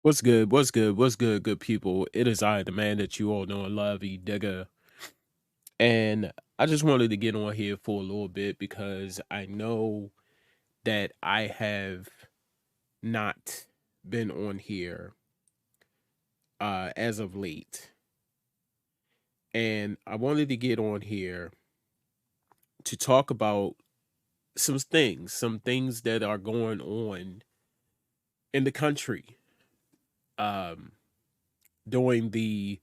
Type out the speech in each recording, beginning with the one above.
What's good? What's good? What's good, good people? It is I, the man that you all know and love, E Digger. And I just wanted to get on here for a little bit because I know that I have not been on here as of late. And I wanted to get on here to talk about some things that are going on in the country. Um, During the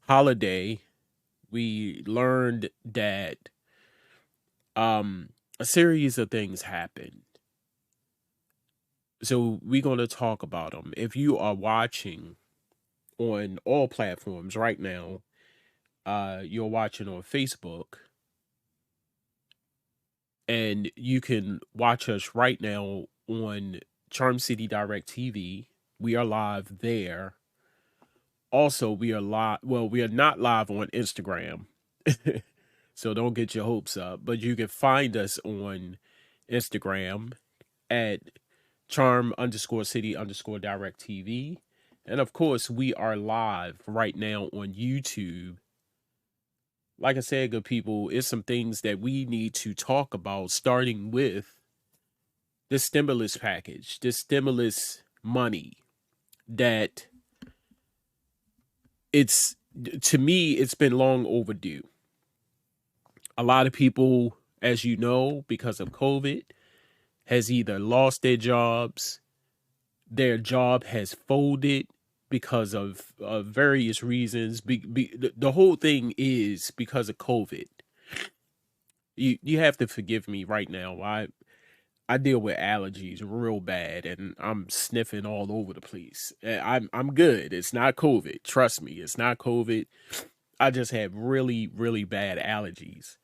holiday, we learned that a series of things happened. So we're going to talk about them. If you are watching on all platforms right now, you're watching on Facebook, and you can watch us right now on Charm City Direct TV. We are live there. Also, we are live. Well, we are not live on Instagram. So don't get your hopes up. But you can find us on Instagram at charm underscore city underscore direct TV. And of course, we are live right now on YouTube. Like I said, good people, it's some things that we need to talk about, starting with the stimulus package, the stimulus money that it's, to me, it's been long overdue. A lot of people, as you know, because of COVID, has either lost their job has folded because of various reasons. The whole thing is because of COVID. You have to forgive me right now. I deal with allergies real bad, and I'm sniffing all over the place. I'm good. It's not COVID. Trust me, it's not COVID. I just have really bad allergies.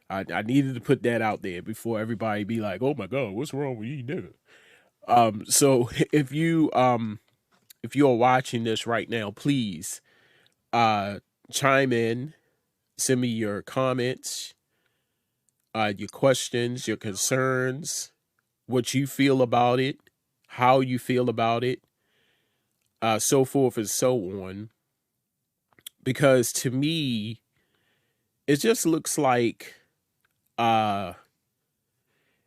I needed to put that out there before everybody be like, "Oh my God, what's wrong with you, nigga?" So if you are watching this right now, please chime in, send me your comments, your questions, your concerns, what you feel about it, how you feel about it, so forth and so on. Because to me, it just looks like uh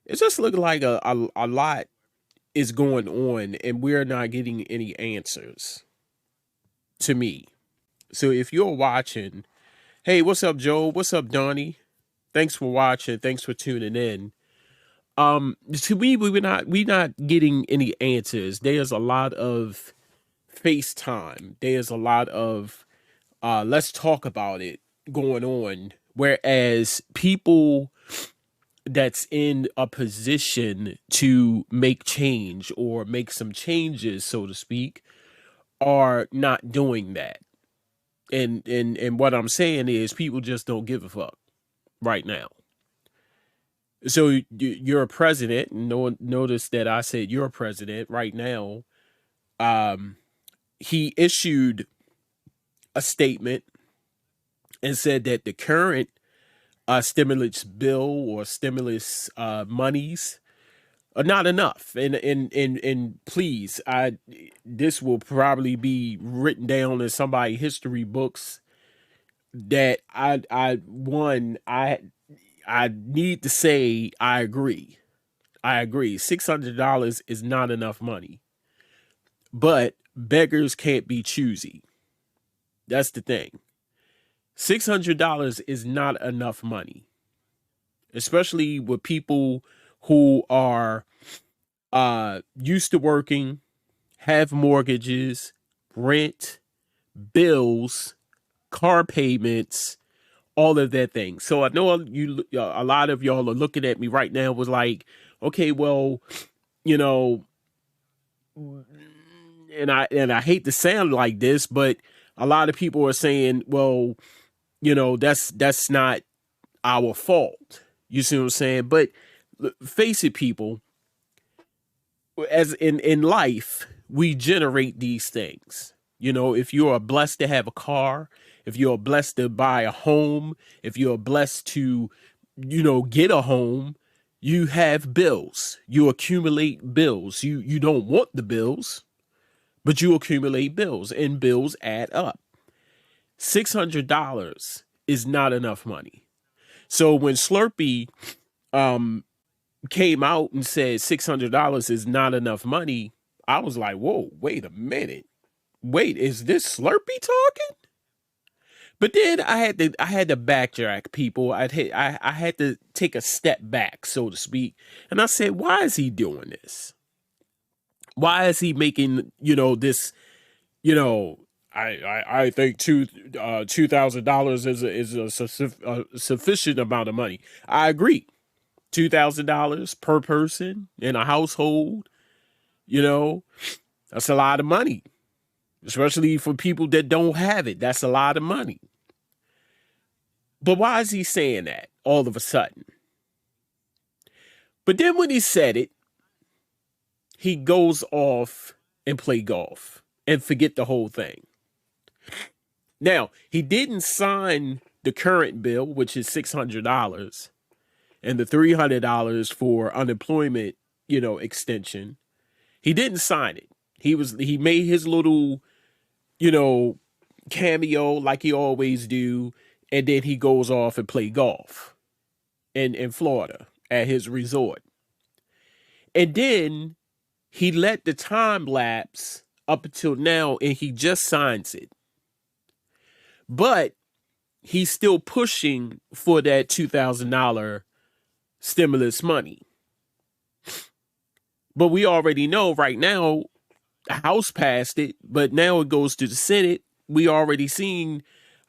it just looks like a lot is going on and we're not getting any answers, to me. So if you're watching, hey, what's up, Joe? What's up, Donnie? Thanks for watching. Thanks for tuning in. To me, we not getting any answers. There's a lot of FaceTime. There's a lot of let's talk about it going on. Whereas people that's in a position to make change or make some changes, so to speak, are not doing that. And what I'm saying is people just don't give a fuck right now. So you're a president. Notice that I said you're a president right now. Um, he issued a statement and said that the current stimulus bill or stimulus monies are not enough. And please, this will probably be written down in somebody's history books that I need to say I agree. I agree. $600 is not enough money. But beggars can't be choosy. That's the thing. $600 is not enough money, especially with people who are used to working, have mortgages, rent, bills, car payments, all of that thing. So I know a lot of y'all are looking at me right now was like, okay, well, you know, and I hate to sound like this, but a lot of people are saying, well, that's not our fault. You see what I'm saying? But face it, people, as in life, we generate these things. If you are blessed to have a car, if you're blessed to buy a home, if you're blessed to, get a home, you have bills. You accumulate bills. You don't want the bills, but you accumulate bills and bills add up. $600 is not enough money. So when Slurpee um, came out and said $600 is not enough money, I was like, whoa, wait a minute. Wait, is this Slurpee talking? But then I had to backtrack, people. I had to take a step back, so to speak. And I said, why is he doing this? Why is he making, this, you know, I think $2,000 is a sufficient amount of money. I agree. $2,000 per person in a household, that's a lot of money, especially for people that don't have it. That's a lot of money. But why is he saying that all of a sudden? But then when he said it, he goes off and play golf and forget the whole thing. Now, he didn't sign the current bill, which is $600, and the $300 for unemployment, extension. He didn't sign it. He made his little, cameo like he always do, and then he goes off and play golf in Florida at his resort. And then he let the time lapse up until now, and he just signs it. But he's still pushing for that $2,000 stimulus money. But we already know right now, the House passed it, but now it goes to the Senate. We already seen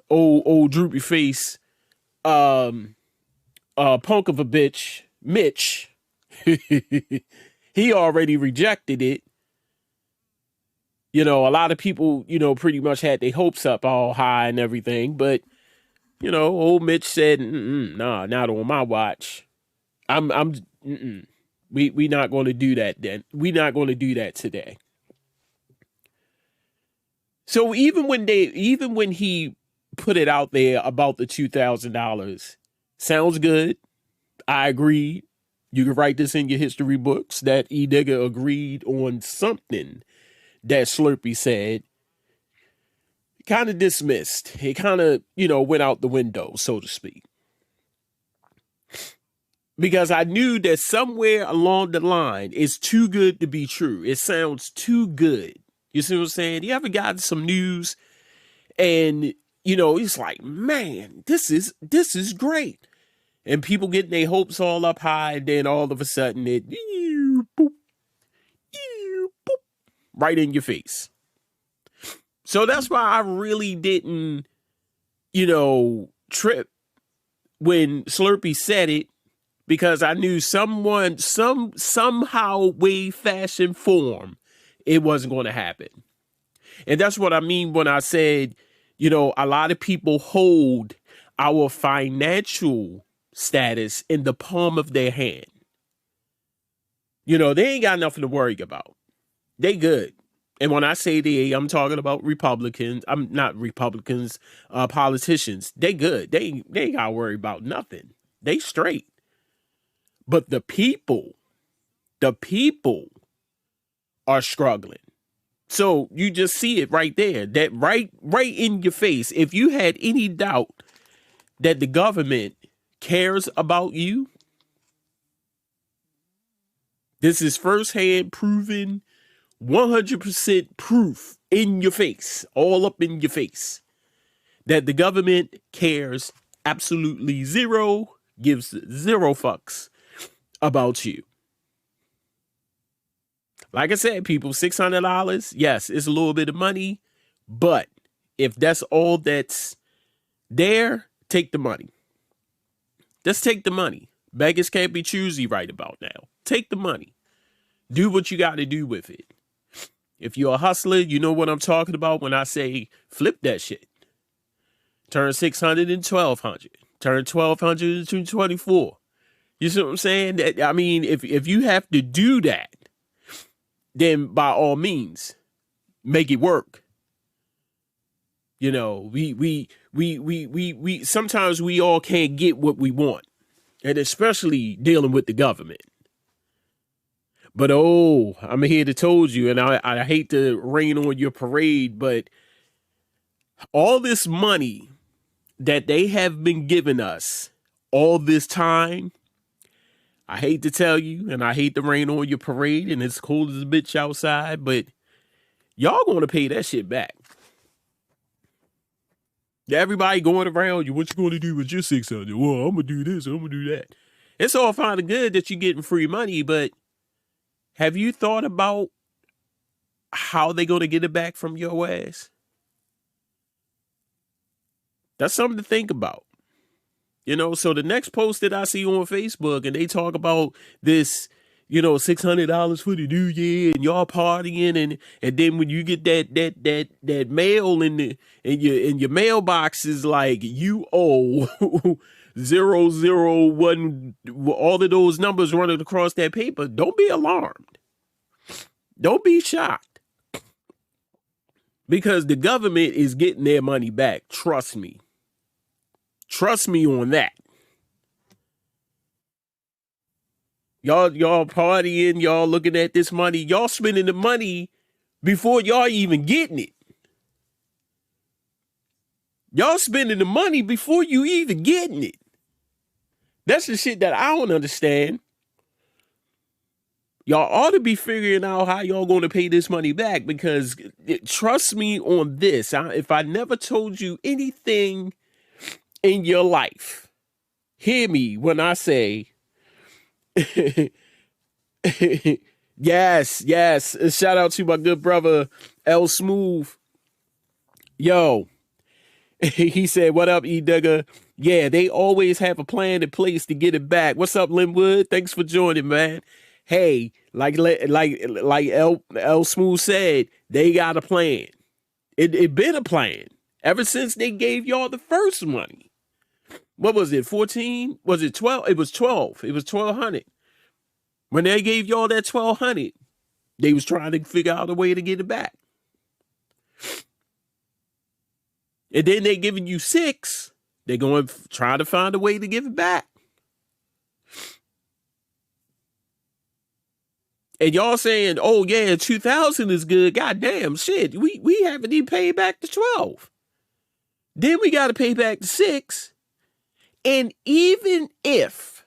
old droopy face, punk of a bitch, Mitch. He already rejected it. A lot of people, pretty much had their hopes up all high and everything. But, old Mitch said, nah, not on my watch. We not going to do that then. We not going to do that today. So even when he put it out there about the $2,000, sounds good. I agree. You can write this in your history books that E. Digger agreed on something that Slurpee said. Kind of dismissed. It kind of, went out the window, so to speak. Because I knew that somewhere along the line, it's too good to be true. It sounds too good. You see what I'm saying? You ever gotten some news and, it's like, man, this is great. And people getting their hopes all up high, and then all of a sudden it boop, boop, right in your face. So that's why I really didn't, trip when Slurpee said it, because I knew somehow, way, fashion, form, it wasn't going to happen. And that's what I mean when I said, a lot of people hold our financial status in the palm of their hand. They ain't got nothing to worry about. They good. And when I say they, I'm talking about Republicans. I'm not Republicans, politicians. They good. They ain't got to worry about nothing. They straight. But the people are struggling. So you just see it right there, that right in your face. If you had any doubt that the government cares about you, this is firsthand proven, 100% proof in your face, all up in your face, that the government cares absolutely zero, gives zero fucks about you. Like I said, people, $600, yes, it's a little bit of money, but if that's all that's there, take the money. Just take the money. Beggars can't be choosy right about now. Take the money. Do what you got to do with it. If you're a hustler, you know what I'm talking about when I say flip that shit. Turn 600 into 1,200. Turn 1,200 into 24. You see what I'm saying? I mean, if you have to do that, then by all means, make it work. We sometimes we all can't get what we want, and especially dealing with the government. But oh, I'm here to told you, and I hate to rain on your parade, but all this money that they have been giving us all this time, I hate to tell you, and I hate to rain on your parade, and it's cold as a bitch outside, but y'all gonna pay that shit back. Everybody going around you, what you gonna do with your 600? Well, I'm gonna do this, I'm gonna do that. It's all fine and good that you're getting free money, but have you thought about how they gonna get it back from your ass? That's something to think about. You know, so the next post that I see on Facebook and they talk about this, $600 for the new year and y'all partying and then when you get that mail in your mailbox is like you owe 001, all of those numbers running across that paper, don't be alarmed. Don't be shocked. Because the government is getting their money back. Trust me. Trust me on that. Y'all partying, y'all looking at this money, y'all spending the money before y'all even getting it. Y'all spending the money before you even getting it. That's the shit that I don't understand. Y'all ought to be figuring out how y'all going to pay this money back because trust me on this. If I never told you anything in your life, hear me when I say, yes. Shout out to my good brother, L Smooth. Yo, he said, what up, E-Dugger? Yeah, they always have a plan in place to get it back. What's up, Linwood? Thanks for joining, man. Hey, like L Smooth said, they got a plan. It been a plan ever since they gave y'all the first money. What was it, 14? Was it 12? It was 12. It was 1,200. When they gave y'all that 1,200, they was trying to figure out a way to get it back. And then they giving you 6. They're going to try to find a way to give it back. And y'all saying, oh, yeah, 2,000 is good. Goddamn, shit. We haven't even paid back the 12. Then we got to pay back the 6. And even if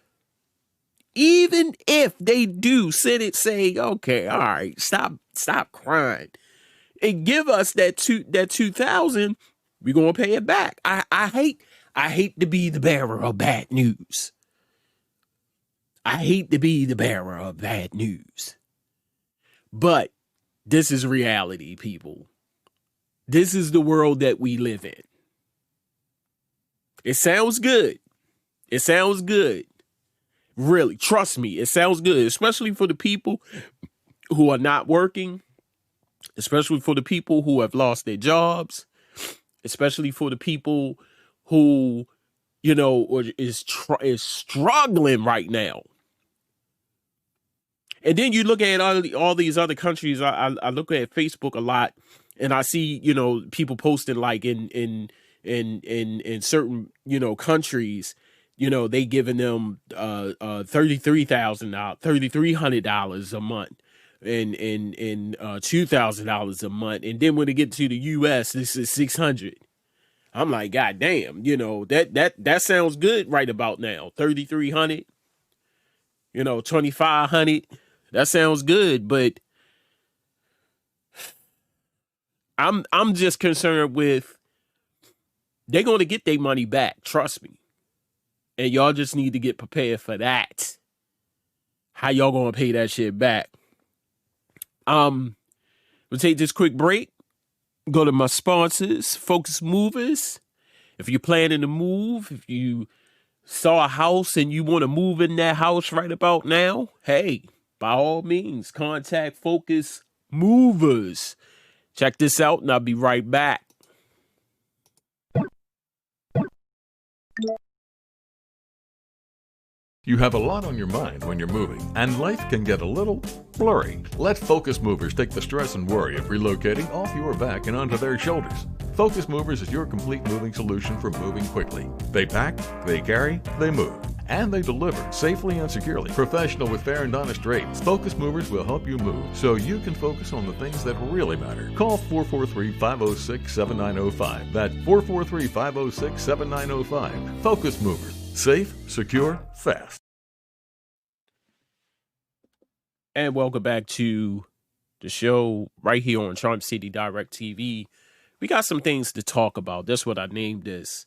they do say, okay, all right, stop crying and give us that 2,000, we're going to pay it back. I hate to be the bearer of bad news. I hate to be the bearer of bad news. But this is reality, people. This is the world that we live in. It sounds good. It sounds good. Really, trust me, it sounds good, especially for the people who are not working, especially for the people who have lost their jobs, especially for the people who, is struggling right now. And then you look at all these other countries. I look at Facebook a lot, and I see people posting like in certain countries, they giving them $3,300 a month and $2,000 a month, and then when they get to the U.S., this is 600. I'm like, God damn, that sounds good right about now. 3,300, 2,500. That sounds good, but I'm just concerned with they're going to get their money back. Trust me. And y'all just need to get prepared for that. How y'all going to pay that shit back? We'll take this quick break. Go to my sponsors, Focus Movers. If you're planning to move, if you saw a house and you want to move in that house right about now, hey, by all means, contact Focus Movers. Check this out and I'll be right back. You have a lot on your mind when you're moving, and life can get a little blurry. Let Focus Movers take the stress and worry of relocating off your back and onto their shoulders. Focus Movers is your complete moving solution for moving quickly. They pack, they carry, they move, and they deliver safely and securely. Professional with fair and honest rates, Focus Movers will help you move so you can focus on the things that really matter. Call 443-506-7905. That's 443-506-7905. Focus Movers. Safe, secure, fast. And welcome back to the show right here on Charm City Direct TV. We got some things to talk about. That's what I named this.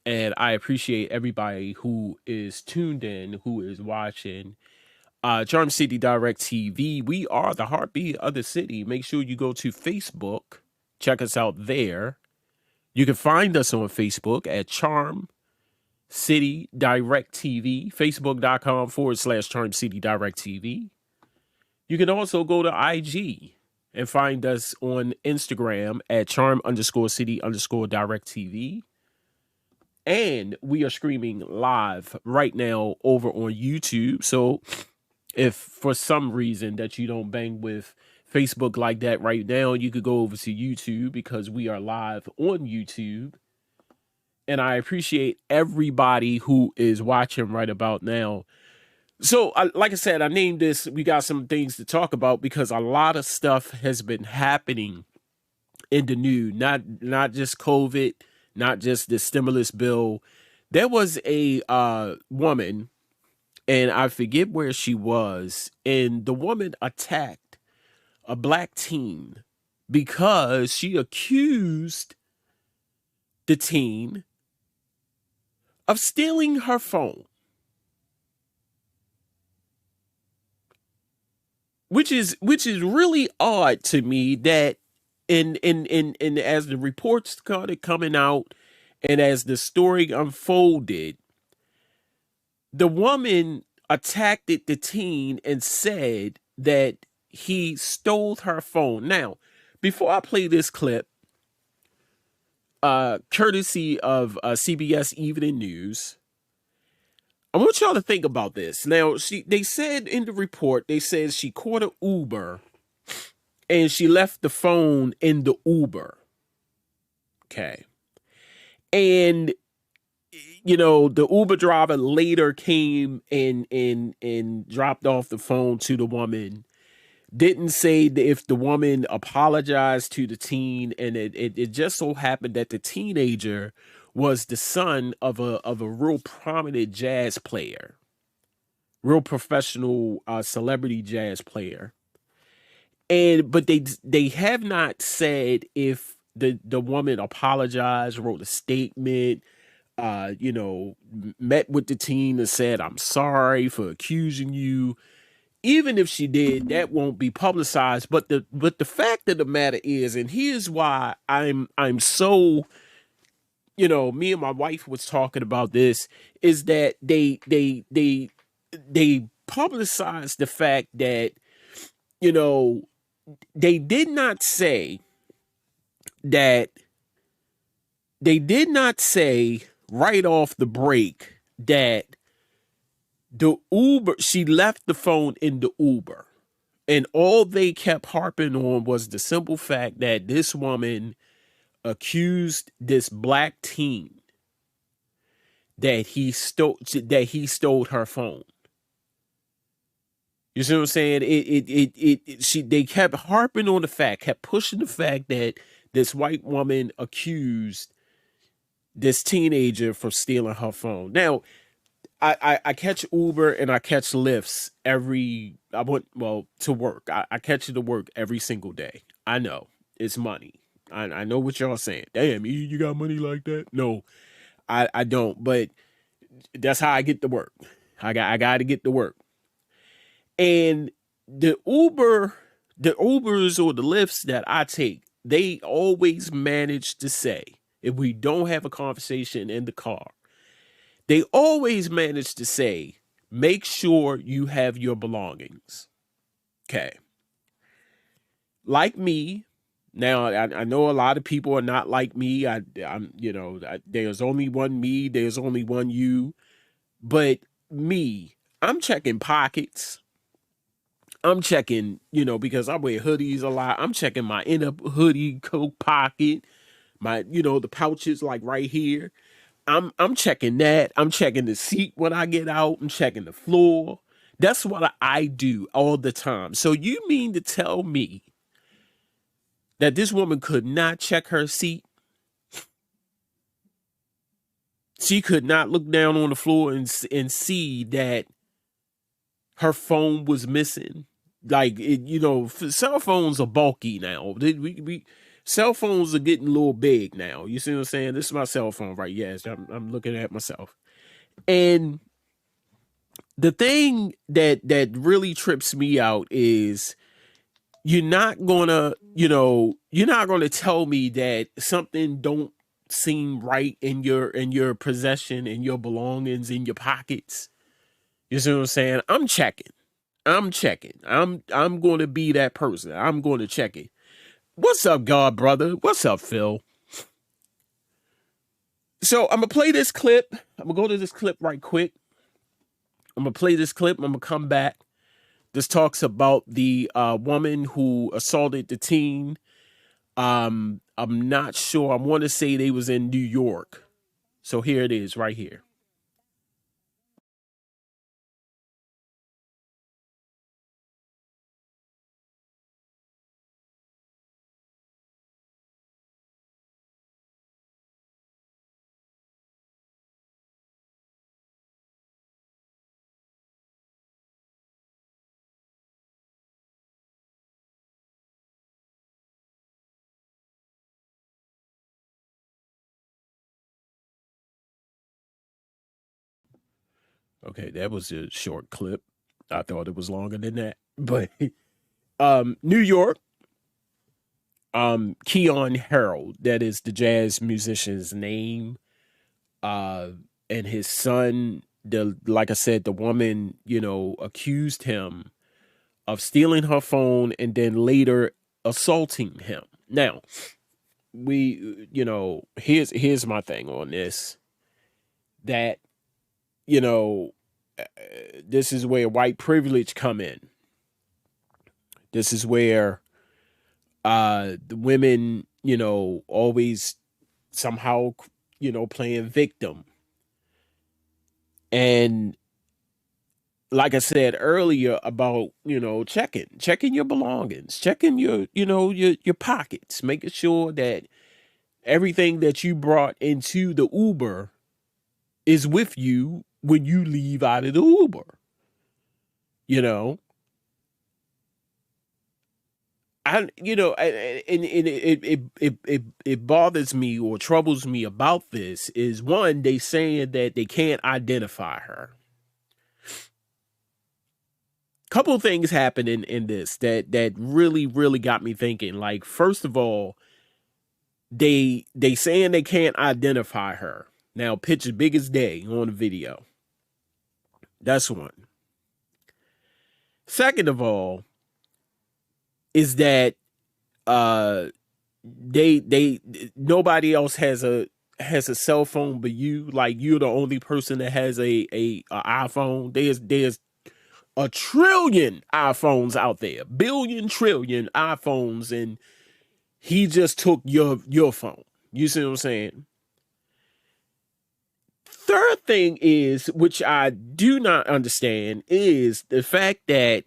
And I appreciate everybody who is tuned in, who is watching. Charm City Direct TV. We are the heartbeat of the city. Make sure you go to Facebook. Check us out there. You can find us on Facebook at Charm City Direct TV, facebook.com/Charm City Direct TV. You can also go to IG and find us on Instagram at charm_city_direct TV. And we are streaming live right now over on YouTube. So if for some reason that you don't bang with Facebook like that right now, you could go over to YouTube because we are live on YouTube. And I appreciate everybody who is watching right about now. So, like I said, I named this, we got some things to talk about because a lot of stuff has been happening in the news, not just COVID, not just the stimulus bill. There was a woman, and I forget where she was, and the woman attacked a black teen because she accused the teen of stealing her phone, which is really odd to me. That in as the reports started coming out and as the story unfolded, the woman attacked the teen and said that he stole her phone. Now, before I play this clip, courtesy of CBS Evening News, I want y'all to think about this. Now, they said in the report, they said she caught an Uber and she left the phone in the Uber. Okay. And, you know, the Uber driver later came and dropped off the phone to the woman. Didn't say if the woman apologized to the teen, and it just so happened that the teenager was the son of a real prominent jazz player, real professional celebrity jazz player. But they have not said if the woman apologized, wrote a statement, met with the teen and said, "I'm sorry for accusing you." Even if she did, that won't be publicized. But the fact of the matter is, and here's why I'm so, me and my wife was talking about this, is that they publicized the fact that, they did not say that they did not say right off the break that the Uber, she left the phone in the Uber. And all they kept harping on was the simple fact that this woman accused this black teen that he stole her phone. You see what I'm saying? They kept harping on the fact, kept pushing the fact that this white woman accused this teenager for stealing her phone. Now, I catch Uber and I catch Lyfts to work. I catch it to work every single day. I know it's money. I know what y'all saying. Damn, you got money like that? No, I don't. But that's how I get to work. I got to get to work. And the Ubers or the Lyfts that I take, they always manage to say, if we don't have a conversation in the car, they always manage to say, make sure you have your belongings. Okay. Like me, now I know a lot of people are not like me. There's only one me, there's only one you. But me, I'm checking pockets. I'm checking, because I wear hoodies a lot. I'm checking my inner hoodie coat pocket, my, the pouches like right here. I'm checking that. I'm checking the seat when I get out. I'm checking the floor. That's what I do all the time. So you mean to tell me that this woman could not check her seat? She could not look down on the floor and see that her phone was missing. Like cell phones are bulky now. Cell phones are getting a little big now. You see what I'm saying? This is my cell phone, right? Yes, I'm looking at myself. And the thing that really trips me out is you're not gonna tell me that something don't seem right in your possession, in your belongings, in your pockets. You see what I'm saying? I'm checking. I'm going to be that person. I'm going to check it. What's up, God brother? What's up, Phil? So I'm gonna play this clip. I'm gonna go to this clip right quick. I'm gonna play this clip. I'm gonna come back. This talks about the woman who assaulted the teen. I'm not sure. I want to say they was in New York. So here it is, right here. Okay, that was a short clip. I thought it was longer than that, but New York. Keon Harold, that is the jazz musician's name. Uh, and his son, like I said, the woman, accused him of stealing her phone and then later assaulting him. Now, here's my thing on this. That you know, uh, this is where white privilege come in. This is where the women, always somehow, playing victim. And like I said earlier about, checking your belongings, checking your pockets, making sure that everything that you brought into the Uber is with you when you leave out of the Uber. You know, and it bothers me or troubles me about this is, one, they saying that they can't identify her. Couple of things happened in this that really got me thinking. Like, first of all, they saying they can't identify her. Now, picture big as day on the video. That's one. Second of all, is that uh they nobody else has a cell phone but you. Like, you're the only person that has a iPhone. There's a trillion iPhones out there, billion trillion iPhones, and he just took your phone. You see what I'm saying? Third thing is, which I do not understand, is the fact that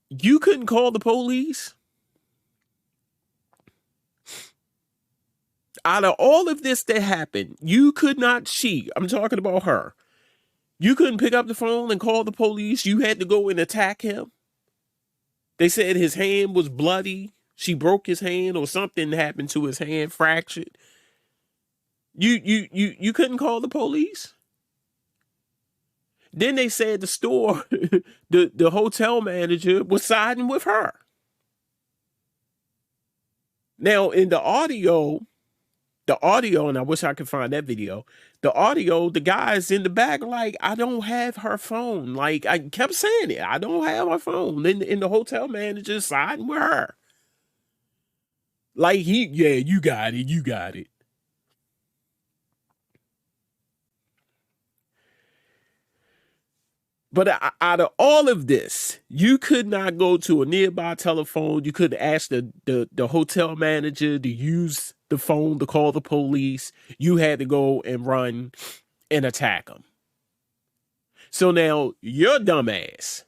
you couldn't call the police. Out of all of this that happened, you could not, I'm talking about her. You couldn't pick up the phone and call the police. You had to go and attack him. They said his hand was bloody. She broke his hand or something happened to his hand, fractured. You couldn't call the police. Then they said the store, the hotel manager was siding with her. Now in the audio, and I wish I could find that video. The audio, the guy's in the back, like, I don't have her phone. Like, I kept saying it, I don't have her phone. In the hotel manager siding with her. Like, yeah, you got it. But out of all of this, you could not go to a nearby telephone. You could ask the hotel manager to use the phone to call the police. You had to go and run and attack them. So now your dumbass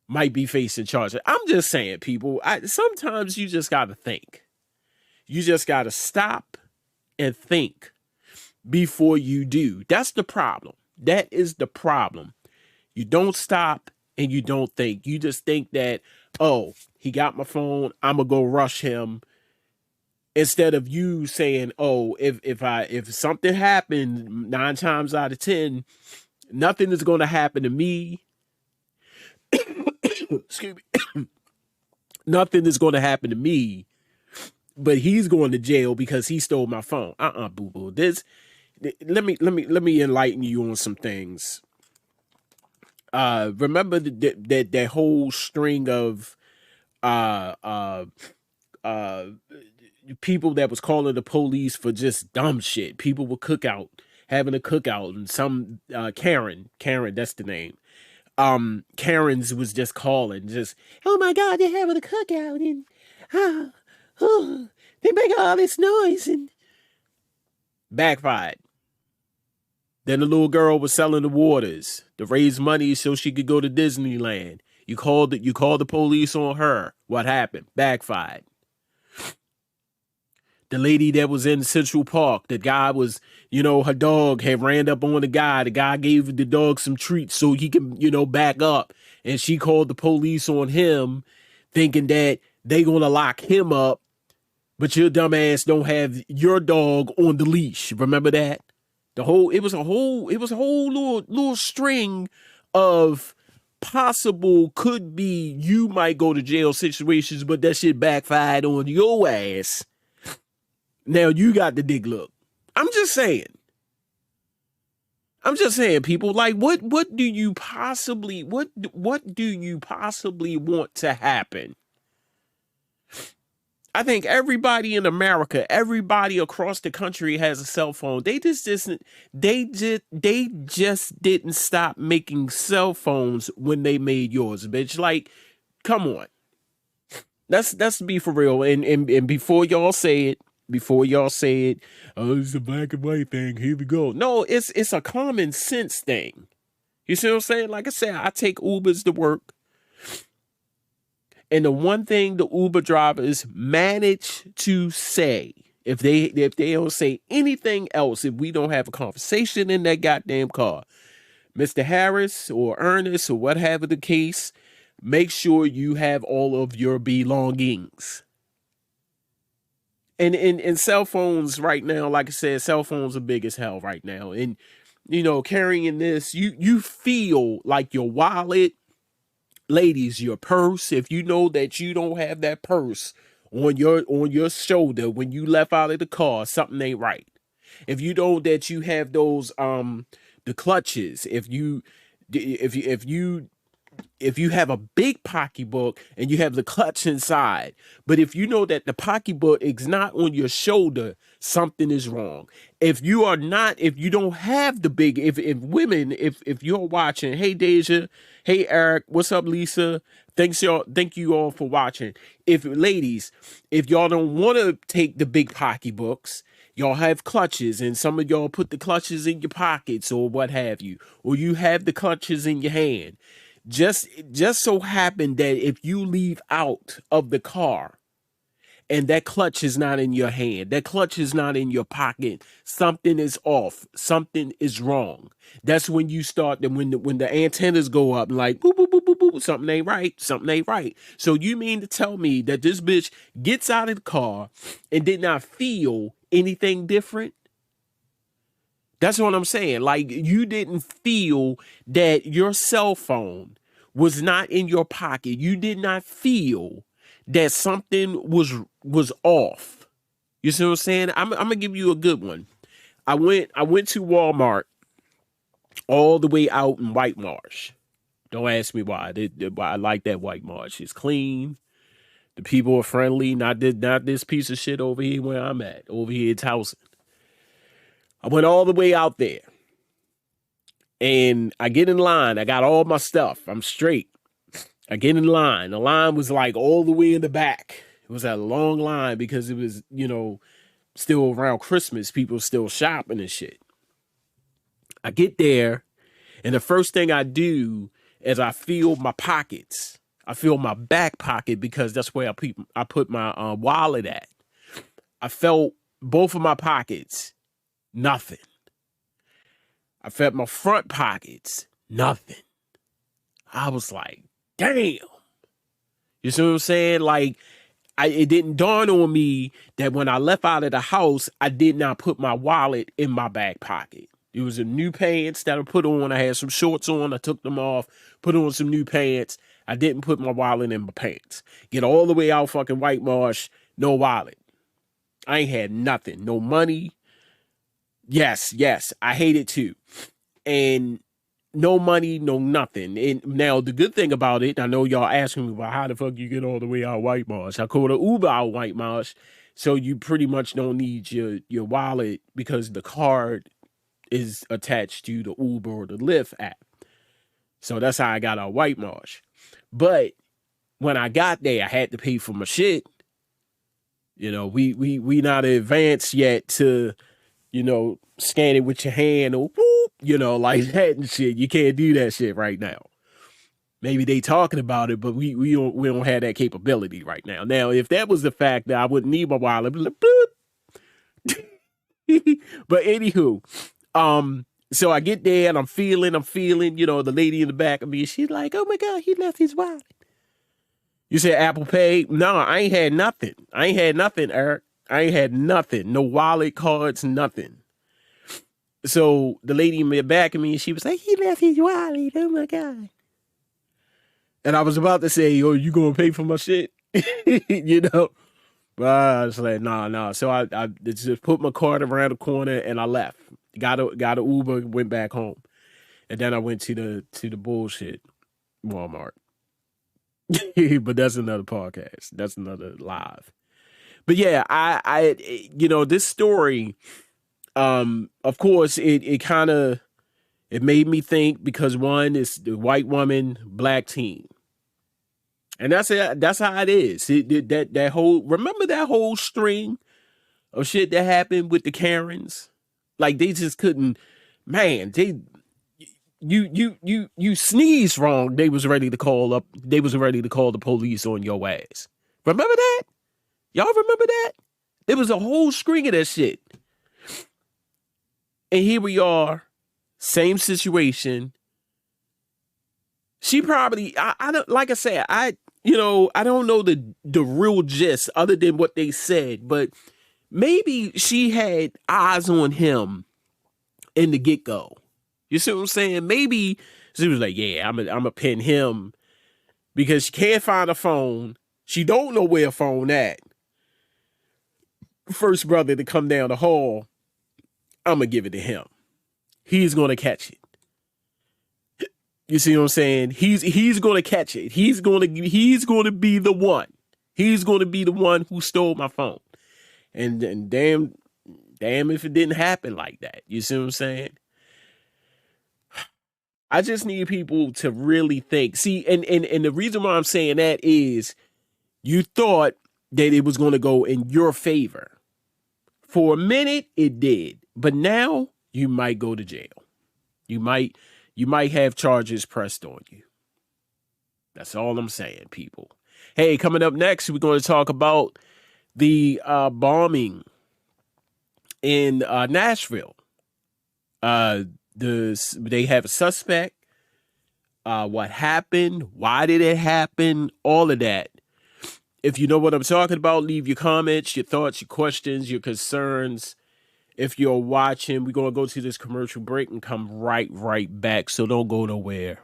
might be facing charges. I'm just saying, people, sometimes you just got to think. You just got to stop and think before you do. That's the problem. That is the problem. You don't stop and you don't think. You just think that, oh, he got my phone, I'm gonna go rush him. Instead of you saying, oh, if something happened 9 times out of 10, nothing is gonna happen to me. Excuse me. Nothing is gonna happen to me, but he's going to jail because he stole my phone. Boo boo. Let me enlighten you on some things. Remember that whole string of people that was calling the police for just dumb shit. People were having a cookout, and some Karen, that's the name. Karen's was just calling, just, oh my God, they're having a cookout, and they make all this noise, and backfired. Then the little girl was selling the waters to raise money so she could go to Disneyland. You called the police on her. What happened? Backfired. The lady that was in Central Park, the guy was, her dog had ran up on the guy. The guy gave the dog some treats so he can, back up. And she called the police on him, thinking that they gonna lock him up, but your dumb ass don't have your dog on the leash. Remember that? It was a whole little string of possible could be you might go to jail situations, but that shit backfired on your ass. Now you got the dick look. I'm just saying, people, like, what do you possibly want to happen? I think everybody in America, everybody across the country has a cell phone. They just didn't stop making cell phones when they made yours, bitch. Like, come on. Let's be for real. And before y'all say it, oh, it's a black and white thing. Here we go. No, it's a common sense thing. You see what I'm saying? Like I said, I take Ubers to work. And the one thing the Uber drivers manage to say, if they don't say anything else, if we don't have a conversation in that goddamn car, Mr. Harris or Ernest or whatever the case, make sure you have all of your belongings. And cell phones right now, like I said, cell phones are big as hell right now. And, carrying this, you feel like your wallet, ladies, your purse, if you know that you don't have that purse on your shoulder when you left out of the car, something ain't right. If you know that you have those the clutches, if you have a big pocketbook and you have the clutch inside, but if you know that the pocketbook is not on your shoulder, something is wrong. If you don't have the big, if you're watching, hey Deja, hey Eric, what's up Lisa? Thank you all for watching. Ladies, if y'all don't want to take the big pocketbooks, y'all have clutches, and some of y'all put the clutches in your pockets or what have you, or you have the clutches in your hand. Just so happen that if you leave out of the car and that clutch is not in your hand, that clutch is not in your pocket, something is off, something is wrong. That's when you start, when the antennas go up, like boop, boop, boop, boop, boop, something ain't right. So you mean to tell me that this bitch gets out of the car and did not feel anything different? That's what I'm saying. Like, you didn't feel that your cell phone was not in your pocket. You did not feel that something was off. You see what I'm saying? I'm gonna give you a good one. I went to Walmart all the way out in White Marsh. Don't ask me why. I like that White Marsh. It's clean. The people are friendly. Not this piece of shit over here where I'm at. Over here, it's housing. I went all the way out there. And I get in line. I got all my stuff. I'm straight. I get in line. The line was like all the way in the back. It was a long line because it was, still around Christmas. People still shopping and shit. I get there, and the first thing I do is I feel my pockets. I feel my back pocket because that's where I put my wallet at. I felt both of my pockets, nothing. I felt my front pockets, nothing. I was like, damn. You see what I'm saying? Like, it didn't dawn on me that when I left out of the house, I did not put my wallet in my back pocket. It was a new pants that I put on. I had some shorts on. I took them off, put on some new pants. I didn't put my wallet in my pants. Get all the way out fucking White Marsh, no wallet. I ain't had nothing. No money. Yes, I hate it too. And no money, no nothing. And now the good thing about it, I know y'all asking me about how the fuck you get all the way out White Marsh. I called an Uber out White Marsh, so you pretty much don't need your wallet because the card is attached to the Uber or the Lyft app. So that's how I got out White Marsh. But when I got there, I had to pay for my shit. We not advanced yet to, scan it with your hand or whoop, like that and shit. You can't do that shit right now. Maybe they talking about it, but we don't have that capability right now. Now, if that was the fact that I wouldn't need my wallet, like, but anywho, so I get there and I'm feeling, the lady in the back of me, she's like, oh my God, he left his wallet. You said Apple Pay? No, I ain't had nothing. Eric. I ain't had nothing. No wallet, cards, nothing. So the lady in the back of me, she was like, he left his wallet. Oh my God. And I was about to say, oh, you gonna pay for my shit? But I was like, nah. So I just put my card around the corner and I left. Got a Uber, went back home. And then I went to the bullshit Walmart. But that's another podcast. That's another live. But yeah, I this story, of course, it made me think because one is the white woman, black teen. And that's how it is. Remember that whole string of shit that happened with the Karens? Like they just couldn't, man, you sneeze wrong, they was ready to call the police on your ass. Remember that? Y'all remember that? There was a whole string of that shit. And here we are, same situation. She probably, I don't, like I said, I don't know the real gist other than what they said, but maybe she had eyes on him in the get-go. You see what I'm saying? Maybe she was like, yeah, I'm a pin him because she can't find a phone. She don't know where a phone at. First brother to come down the hall, I'm going to give it to him. He's going to catch it. You see what I'm saying? He's going to catch it. He's going to be the one. He's going to be the one who stole my phone. And damn if it didn't happen like that. You see what I'm saying? I just need people to really think. See, and the reason why I'm saying that is you thought that it was going to go in your favor. For a minute, it did. But now you might go to jail. You might have charges pressed on you. That's all I'm saying, people. Hey, coming up next, we're going to talk about the bombing in Nashville. They have a suspect. What happened? Why did it happen? All of that. If you know what I'm talking about, leave your comments, your thoughts, your questions, your concerns. If you're watching, we're going to go to this commercial break and come right back. So don't go nowhere.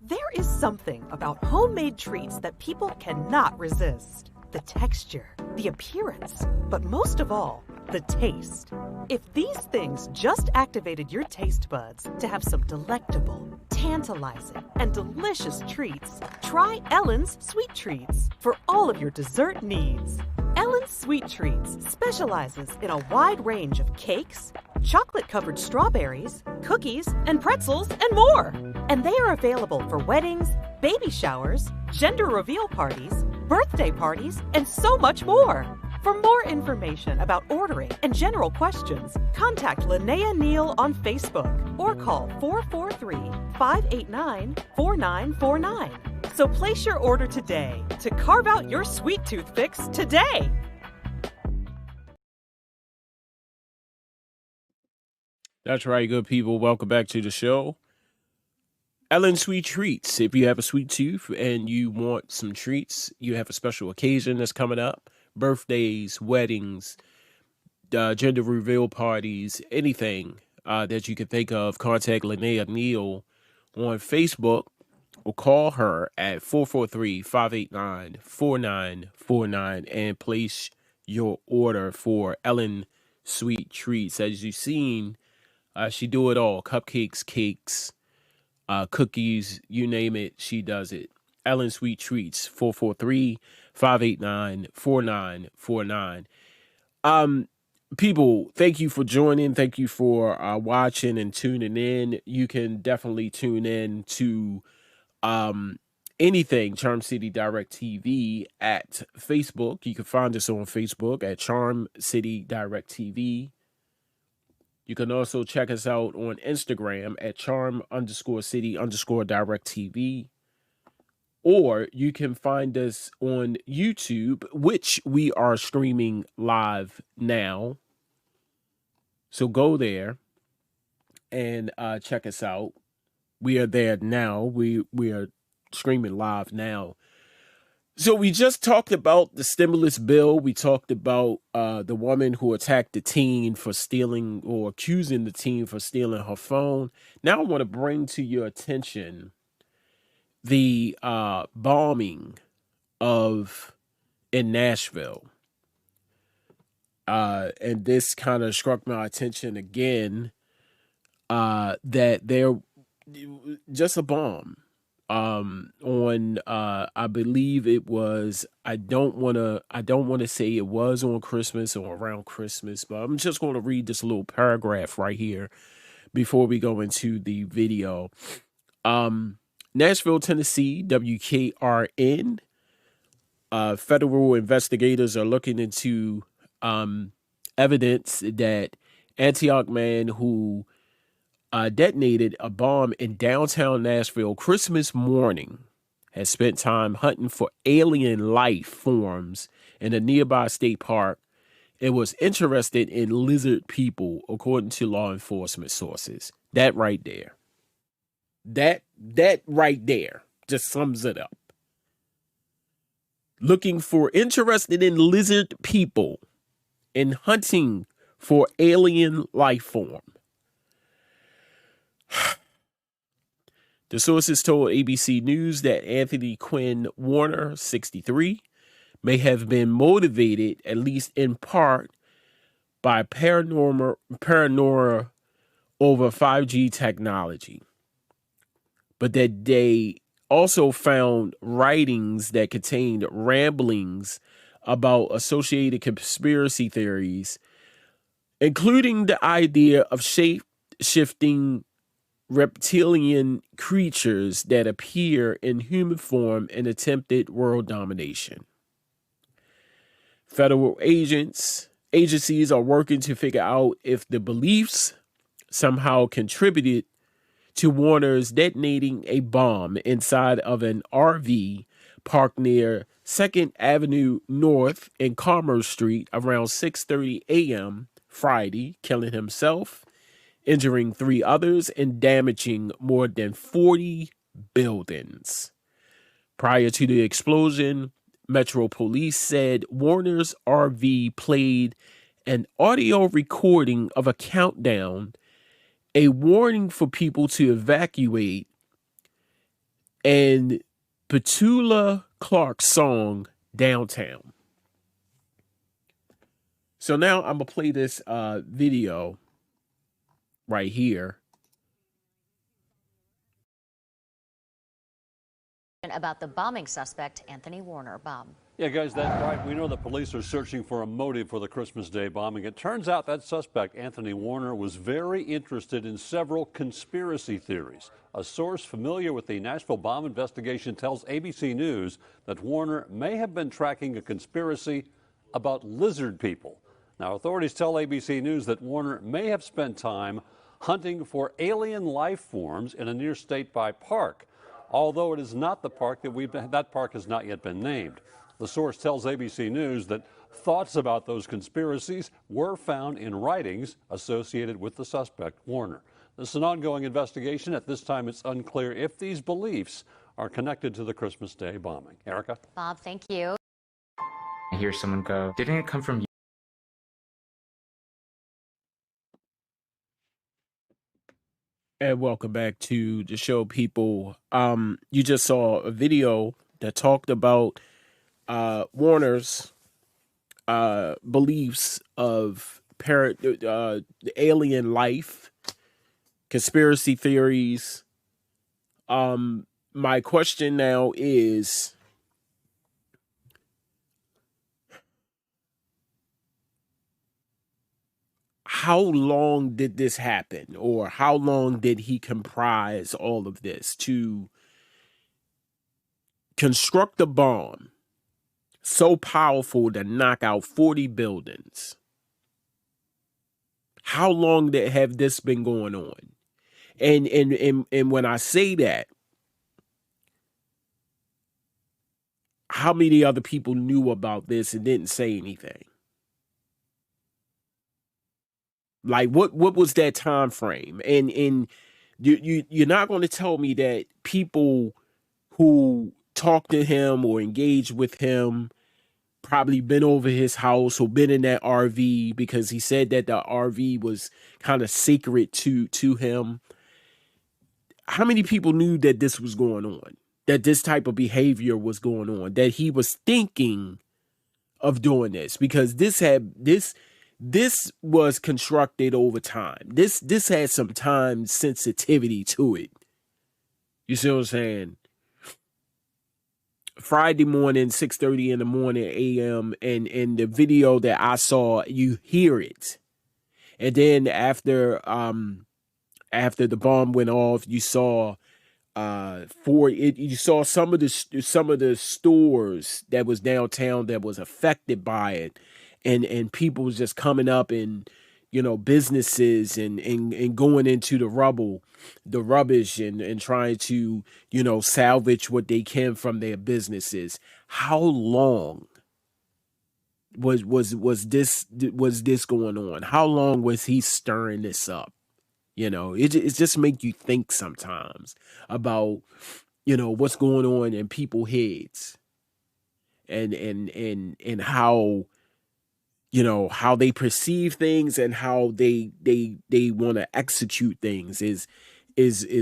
There is something about homemade treats that people cannot resist. The texture, the appearance, but most of all, the taste. If these things just activated your taste buds to have some delectable, tantalizing, and delicious treats, try Ellen's Sweet Treats for all of your dessert needs. Ellen's Sweet Treats specializes in a wide range of cakes, chocolate-covered strawberries, cookies, and pretzels, and more. And they are available for weddings, baby showers, gender reveal parties, birthday parties, and so much more. For more information about ordering and general questions, contact Linnea Neal on Facebook or call 443-589-4949. So place your order today to carve out your sweet tooth fix today. That's right, good people. Welcome back to the show. Ellen Sweet Treats. If you have a sweet tooth and you want some treats, you have a special occasion that's coming up, birthdays, weddings, gender reveal parties, anything that you can think of, contact Linnea Neal on Facebook or call her at 443-589-4949 and place your order for Ellen Sweet Treats. As you've seen, she do it all. Cupcakes, cakes, cookies, you name it, she does it. Ellen Sweet Treats, 443-589-4949. People, thank you for joining. Thank you for watching and tuning in. You can definitely tune in to anything Charm City Direct TV at Facebook. You can find us on Facebook at Charm City Direct TV. You can also check us out on Instagram at charm_city_direct TV. Or you can find us on YouTube, which we are streaming live now. So go there and check us out. We are there now. We are streaming live now. So we just talked about the stimulus bill. We talked about the woman who attacked the teen for stealing or accusing the teen for stealing her phone. Now I want to bring to your attention the bombing in Nashville. And this kind of struck my attention again, that they're just a bomb. On I believe it was, I don't want to say it was on Christmas or around Christmas, but I'm just going to read this little paragraph right here before we go into the video. Nashville, Tennessee, WKRN. Federal investigators are looking into evidence that Antioch man who detonated a bomb in downtown Nashville Christmas morning has spent time hunting for alien life forms in a nearby state park and was interested in lizard people, according to law enforcement sources. That right there. That right there just sums it up. Interested in lizard people and hunting for alien life form. The sources told ABC News that Anthony Quinn Warner, 63, may have been motivated, at least in part, by paranoia over 5G technology, but that they also found writings that contained ramblings about associated conspiracy theories, including the idea of shape-shifting reptilian creatures that appear in human form and attempted world domination. Federal agencies are working to figure out if the beliefs somehow contributed to Warner's detonating a bomb inside of an RV parked near 2nd Avenue North and Commerce Street around 6:30 a.m. Friday, killing himself, injuring 3 others, and damaging more than 40 buildings. Prior to the explosion, Metro Police said Warner's RV played an audio recording of a countdown, a warning for people to evacuate, and Petula Clark's song, Downtown. So now I'm gonna play this video right here. About the bombing suspect, Anthony Warner. Bob. Yeah, guys, that's right. We know the police are searching for a motive for the Christmas Day bombing. It turns out that suspect, Anthony Warner, was very interested in several conspiracy theories. A source familiar with the Nashville bomb investigation tells ABC News that Warner may have been tracking a conspiracy about lizard people. Now, authorities tell ABC News that Warner may have spent time hunting for alien life forms in a near statewide park, although it is not the park that park has not yet been named. The source tells ABC News that thoughts about those conspiracies were found in writings associated with the suspect, Warner. This is an ongoing investigation. At this time, it's unclear if these beliefs are connected to the Christmas Day bombing. Erica? Bob, thank you. I hear someone go, didn't it come from you? And welcome back to the show, people. You just saw a video that talked about Warner's beliefs of alien life, conspiracy theories. My question now is, how long did this happen, or how long did he comprise all of this to construct a bomb so powerful to knock out 40 buildings? How long have this been going on? And when I say that, how many other people knew about this and didn't say anything? Like, what was that time frame? And you're not going to tell me that people who talk to him or engage with him probably been over his house or been in that RV, because he said that the RV was kind of sacred to him. How many people knew that this was going on, that this type of behavior was going on, that he was thinking of doing this? Because this was constructed over time. This had some time sensitivity to it. You see what I'm saying? Friday morning, 6:30 in the morning a.m. and the video that I saw, you hear it. And then after the bomb went off, you saw you saw some of the stores that was downtown that was affected by it, and people was just coming up, and businesses and going into the rubbish and trying to salvage what they can from their businesses. How long was this going on? How long was he stirring this up? It just make you think sometimes about what's going on in people's heads, and how how they perceive things and how they want to execute things is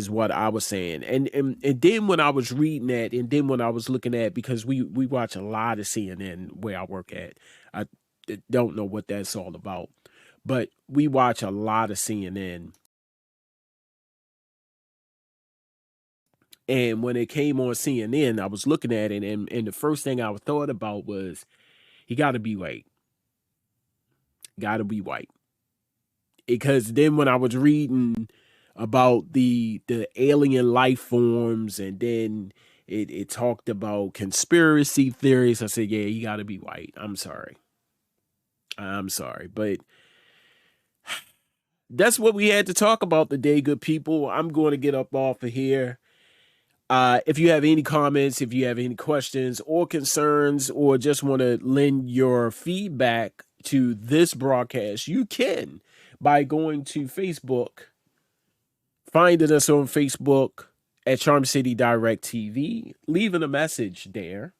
what I was saying. And then when I was reading that, and then when I was looking at, because we watch a lot of CNN where I work at. I don't know what that's all about, but we watch a lot of CNN. And when it came on CNN, I was looking at it, and the first thing I thought about was, he got to be white. Got to be white. Because then when I was reading about the alien life forms, and then it talked about conspiracy theories, I said, yeah, you got to be white. I'm sorry, but that's what we had to talk about today, good people. I'm going to get up off of here. If you have any comments, if you have any questions or concerns, or just want to lend your feedback to this broadcast, you can by going to Facebook, finding us on Facebook at Charm City Direct TV, leaving a message there.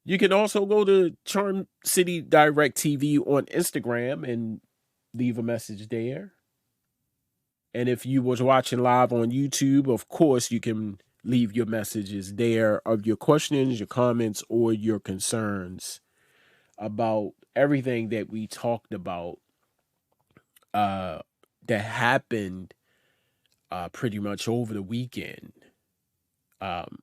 You can also go to Charm City Direct TV on Instagram and leave a message there. And if you was watching live on YouTube, of course, you can leave your messages there of your questions, your comments, or your concerns about everything that we talked about uh that happened pretty much over the weekend. Um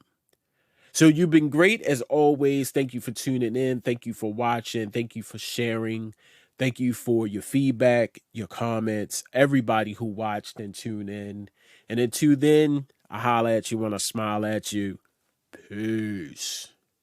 so you've been great as always. Thank you for tuning in. Thank you for watching. Thank you for sharing. Thank you for your feedback, your comments, everybody who watched and tuned in. And until then, I holla at you when I smile at you. Peace.